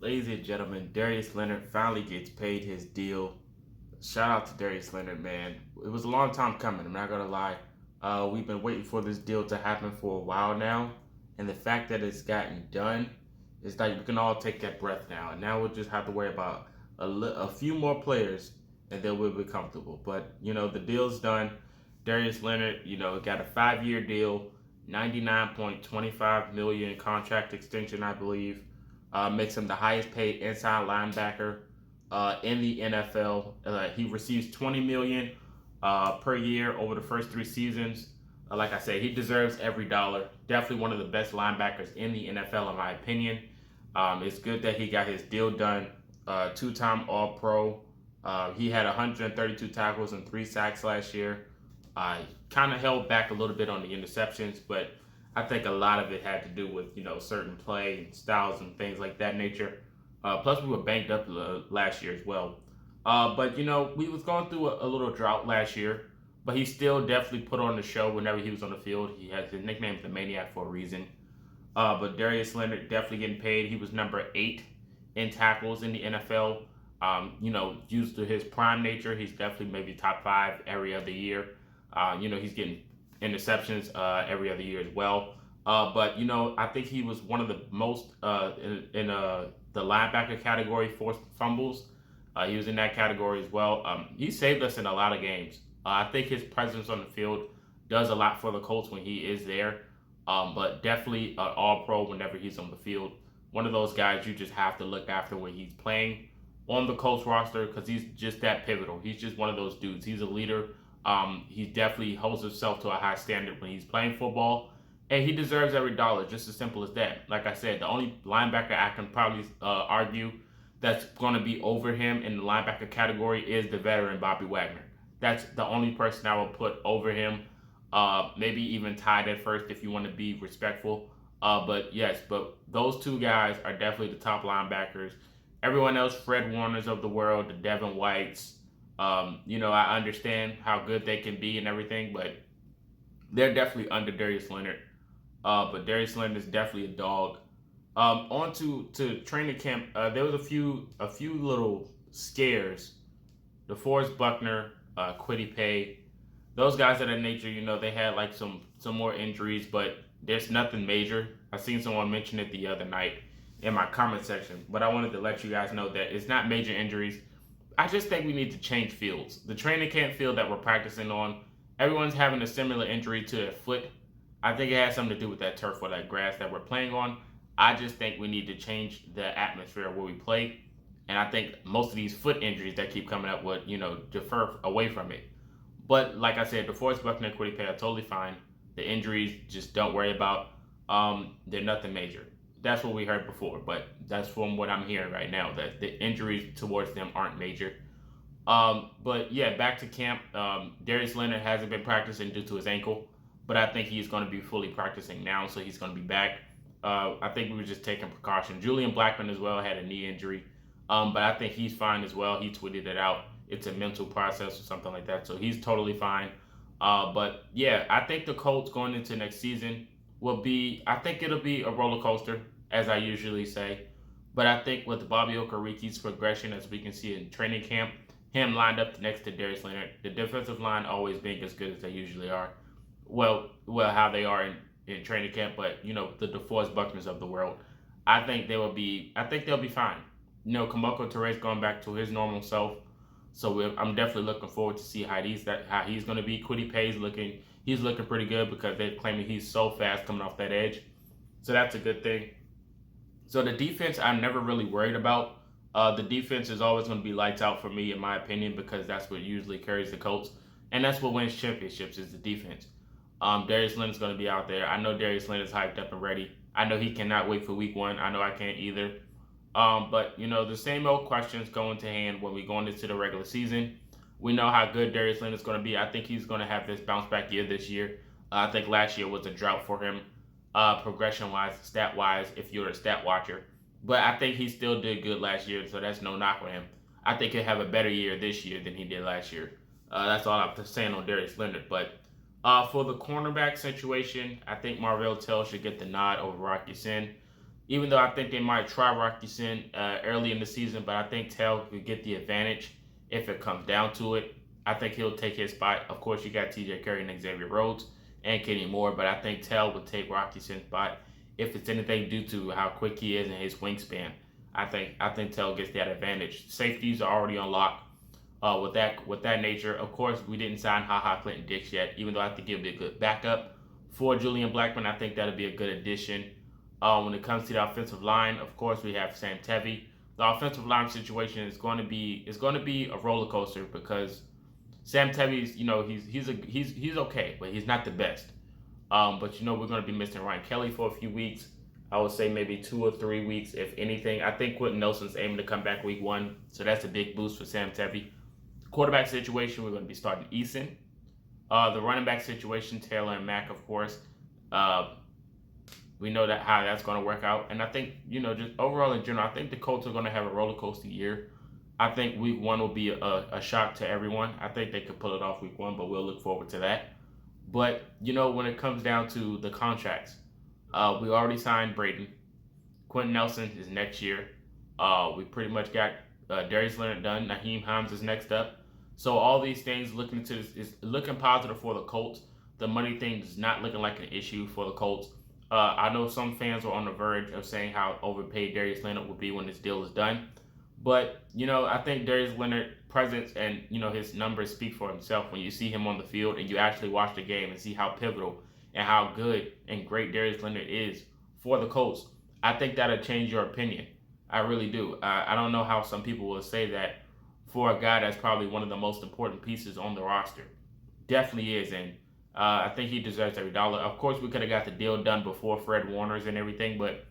Ladies and gentlemen, Darius Leonard finally gets paid his deal. Shout out to Darius Leonard, man. It was a long time coming, I'm not going to lie. We've been waiting for this deal to happen for a while now. And the fact that it's gotten done is like we can all take that breath now. And now we'll just have to worry about a few more players and then we'll be comfortable. But, the deal's done. Darius Leonard, got a 5-year deal, 99.25 million contract extension, I believe. Makes him the highest paid inside linebacker in the NFL. He receives $20 million per year over the first 3 seasons. Like I said, he deserves every dollar. Definitely one of the best linebackers in the NFL, in my opinion. It's good that he got his deal done. 2-time All-Pro. He had 132 tackles and 3 sacks last year. Kind of held back a little bit on the interceptions, but I think a lot of it had to do with, certain play styles and things like that nature. Plus, we were banked up last year as well. But, we was going through a little drought last year, but he still definitely put on the show whenever he was on the field. He has his nickname, the Maniac, for a reason. But Darius Leonard definitely getting paid. He was number 8 in tackles in the NFL. Used to his prime nature, he's definitely maybe top 5 every other year. He's getting interceptions every other year as well. But I think he was one of the most in the linebacker category, forced fumbles. He was in that category as well. He saved us in a lot of games. I think his presence on the field does a lot for the Colts when he is there. But definitely an all-pro whenever he's on the field. One of those guys you just have to look after when he's playing on the Colts roster because he's just that pivotal. He's just one of those dudes. He's a leader. He definitely holds himself to a high standard when he's playing football, and he deserves every dollar, just as simple as that. Like I said, the only linebacker I can probably argue that's going to be over him in the linebacker category is the veteran Bobby Wagner. That's the only person I will put over him, maybe even tied at first if you want to be respectful. But those 2 guys are definitely the top linebackers. Everyone else, Fred Warners of the world, the Devin Whites, I understand how good they can be and everything, but they're definitely under Darius Leonard. But Darius Leonard is definitely a dog. On to training camp, there was a few little scares. DeForest Buckner, Kwity Paye, those guys of that nature, they had like some more injuries, but there's nothing major. I seen someone mention it the other night in my comment section, but I wanted to let you guys know that it's not major injuries. I just think we need to change fields. The training camp field that we're practicing on, everyone's having a similar injury to their foot. I think it has something to do with that turf or that grass that we're playing on. I just think we need to change the atmosphere where we play. And I think most of these foot injuries that keep coming up would, defer away from it. But like I said, DeForest Buckner and Kwity Paye are totally fine. The injuries, just don't worry about. They're nothing major. That's what we heard before, but that's from what I'm hearing right now, that the injuries towards them aren't major. But yeah, back to camp. Darius Leonard hasn't been practicing due to his ankle, but I think he's going to be fully practicing now, so he's going to be back. I think we were just taking precaution. Julian Blackman as well had a knee injury, but I think he's fine as well. He tweeted it out. It's a mental process or something like that, so he's totally fine. But yeah, I think the Colts going into next season I think it'll be a roller coaster, as I usually say. But I think with Bobby Okariki's progression, as we can see in training camp, him lined up next to Darius Leonard, the defensive line always being as good as they usually are. Well, how they are in training camp, but the DeForest Buckners of the world, I think they'll be fine. Kamoko Torres going back to his normal self, so I'm definitely looking forward to see how he's going to be. Kwity Paye's he's looking pretty good because they're claiming he's so fast coming off that edge, so that's a good thing. So the defense, I'm never really worried about. The defense is always going to be lights out for me, in my opinion, because that's what usually carries the Colts, and that's what wins championships is the defense. Darius Leonard's going to be out there. I know Darius Leonard's hyped up and ready. I know he cannot wait for week 1. I know I can't either. But the same old questions going to hand when we go into the regular season. We know how good Darius Leonard's going to be. I think he's going to have this bounce back year this year. I think last year was a drought for him. Progression-wise, stat-wise, if you're a stat watcher. But I think he still did good last year, so that's no knock on him. I think he'll have a better year this year than he did last year. That's all I'm saying on Darius Leonard. But for the cornerback situation, I think Marvell Tell should get the nod over Rocky Sin. Even though I think they might try Rocky Sin early in the season, but I think Tell could get the advantage if it comes down to it. I think he'll take his spot. Of course, you got TJ Curry and Xavier Rhodes and Kenny Moore, but I think Tell would take Rocky Sin's spot if it's anything due to how quick he is and his wingspan. I think Tell gets that advantage. Safeties are already unlocked. With that nature, of course, we didn't sign HaHa Clinton Dix yet, even though I think he'll be a good backup for Julian Blackman. I think that'll be a good addition. When it comes to the offensive line, of course, we have Sam Tevi. The offensive line situation is going to be a roller coaster because Sam Tevi's, he's okay, but he's not the best. But we're going to be missing Ryan Kelly for a few weeks. I would say maybe 2 or 3 weeks, if anything. I think Quentin Nelson's aiming to come back week 1, so that's a big boost for Sam Tevi. Quarterback situation, we're going to be starting Eason. The running back situation, Taylor and Mack, of course. We know that how that's going to work out. And I think, just overall in general, I think the Colts are going to have a roller coaster year. I think week 1 will be a shock to everyone. I think they could pull it off week 1, but we'll look forward to that. But, when it comes down to the contracts, we already signed Braden. Quentin Nelson is next year. We pretty much got Darius Leonard done. Naheem Hines is next up. So all these things is looking positive for the Colts. The money thing is not looking like an issue for the Colts. I know some fans are on the verge of saying how overpaid Darius Leonard will be when this deal is done. But, I think Darius Leonard's presence and, his numbers speak for himself when you see him on the field and you actually watch the game and see how pivotal and how good and great Darius Leonard is for the Colts. I think that'll change your opinion. I really do. I don't know how some people will say that for a guy that's probably one of the most important pieces on the roster. Definitely is, and I think he deserves every dollar. Of course, we could have got the deal done before Fred Warner's and everything, but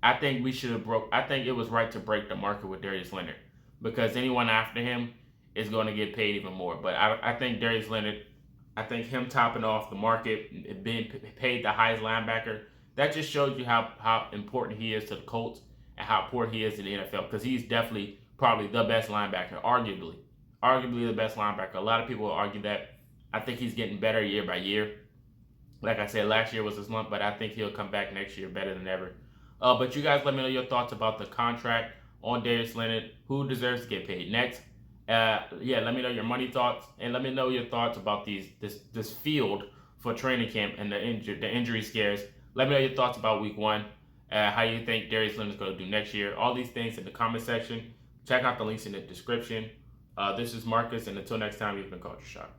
I think I think it was right to break the market with Darius Leonard because anyone after him is going to get paid even more. But I think Darius Leonard, I think him topping off the market, being paid the highest linebacker, that just shows you how important he is to the Colts and how important he is to the NFL because he's definitely probably the best linebacker, arguably the best linebacker. A lot of people will argue that. I think he's getting better year by year. Like I said, last year was a slump, but I think he'll come back next year better than ever. But you guys let me know your thoughts about the contract on Darius Leonard. Who deserves to get paid next? Let me know your money thoughts, and let me know your thoughts about this field for training camp and the injury scares. Let me know your thoughts about week 1, how you think Darius Leonard is going to do next year. All these things in the comment section. Check out the links in the description. This is Marcus, and until next time, you've been Culture Shock.